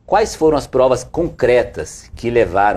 Quais foram as provas concretas que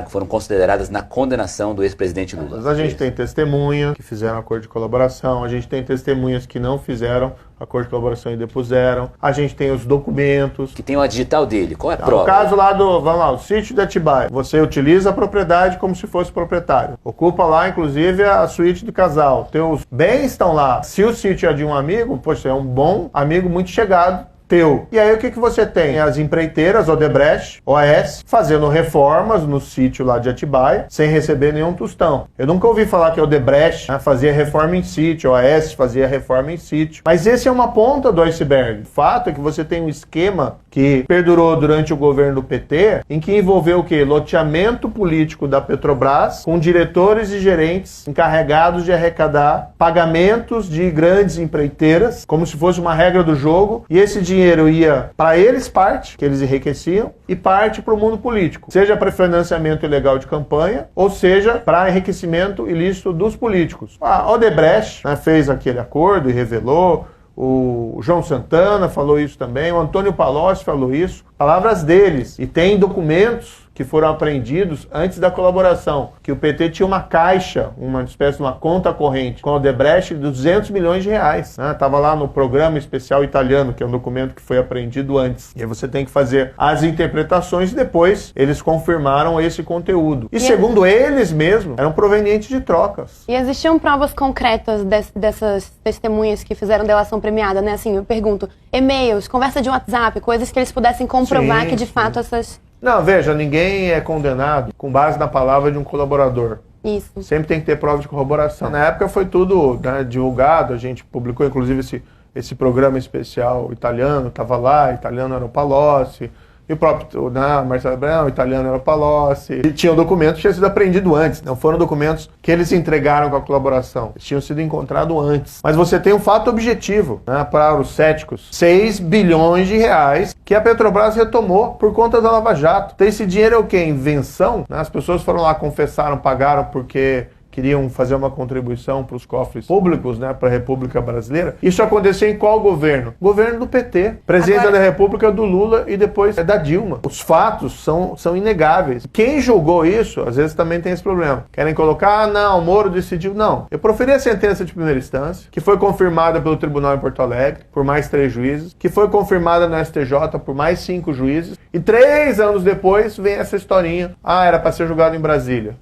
foram consideradas na condenação do ex-presidente Lula? A gente tem testemunhas que fizeram acordo de colaboração, a gente tem testemunhas que não fizeram acordo de colaboração e depuseram, a gente tem os documentos. Que tem uma digital dele, qual é a prova? O caso lá vamos lá, o sítio de Atibaia. Você utiliza a propriedade como se fosse proprietário. Ocupa lá, inclusive, a suíte do casal. Teus bens estão lá. Se o sítio é de um amigo, poxa, é um bom amigo muito chegado teu. E aí o que você tem? As empreiteiras, Odebrecht, OAS, fazendo reformas no sítio lá de Atibaia, sem receber nenhum tostão. Eu nunca ouvi falar que a Odebrecht fazia reforma em sítio, a OAS fazia reforma em sítio. Mas esse é uma ponta do iceberg. O fato é que você tem um esquema que perdurou durante o governo do PT, em que envolveu o quê? Loteamento político da Petrobras, com diretores e gerentes encarregados de arrecadar pagamentos de grandes empreiteiras, como se fosse uma regra do jogo, e esse dinheiro ia para eles parte, que eles enriqueciam, e parte para o mundo político, seja para financiamento ilegal de campanha, ou seja para enriquecimento ilícito dos políticos. A Odebrecht fez aquele acordo e revelou, o João Santana falou isso também, o Antônio Palocci falou isso, palavras deles, e tem documentos que foram apreendidos antes da colaboração, que o PT tinha uma caixa, uma espécie de uma conta corrente, com a Odebrecht de 200 milhões de reais. Estava lá no programa especial italiano, que é um documento que foi apreendido antes. E aí você tem que fazer as interpretações e depois eles confirmaram esse conteúdo. E segundo eles mesmos, eram provenientes de trocas. E existiam provas concretas dessas testemunhas que fizeram delação premiada, né? Assim, eu pergunto, e-mails, conversa de WhatsApp, coisas que eles pudessem comprovar que de fato essas... Não, veja, ninguém é condenado com base na palavra de um colaborador. Isso. Sempre tem que ter prova de corroboração. Na época foi tudo divulgado, a gente publicou inclusive esse programa especial italiano, estava lá, italiano era o Palocci, e o próprio Marcelo Abrão, o italiano era o Palocci. E tinha um documento que tinha sido apreendido antes, não foram documentos que eles entregaram com a colaboração, eles tinham sido encontrados antes. Mas você tem um fato objetivo, para os céticos, 6 bilhões de reais que a Petrobras retomou por conta da Lava Jato. Então esse dinheiro é o quê? Invenção? As pessoas foram lá, confessaram, pagaram porque queriam fazer uma contribuição para os cofres públicos, para a República Brasileira. Isso aconteceu em qual governo? Governo do PT. Presidência da República do Lula e depois da Dilma. Os fatos são inegáveis. Quem julgou isso, às vezes também tem esse problema. Querem colocar, não, o Moro decidiu. Não. Eu proferi a sentença de primeira instância, que foi confirmada pelo Tribunal em Porto Alegre, por mais 3 juízes, que foi confirmada na STJ por mais 5 juízes, e 3 anos depois vem essa historinha. Era para ser julgado em Brasília.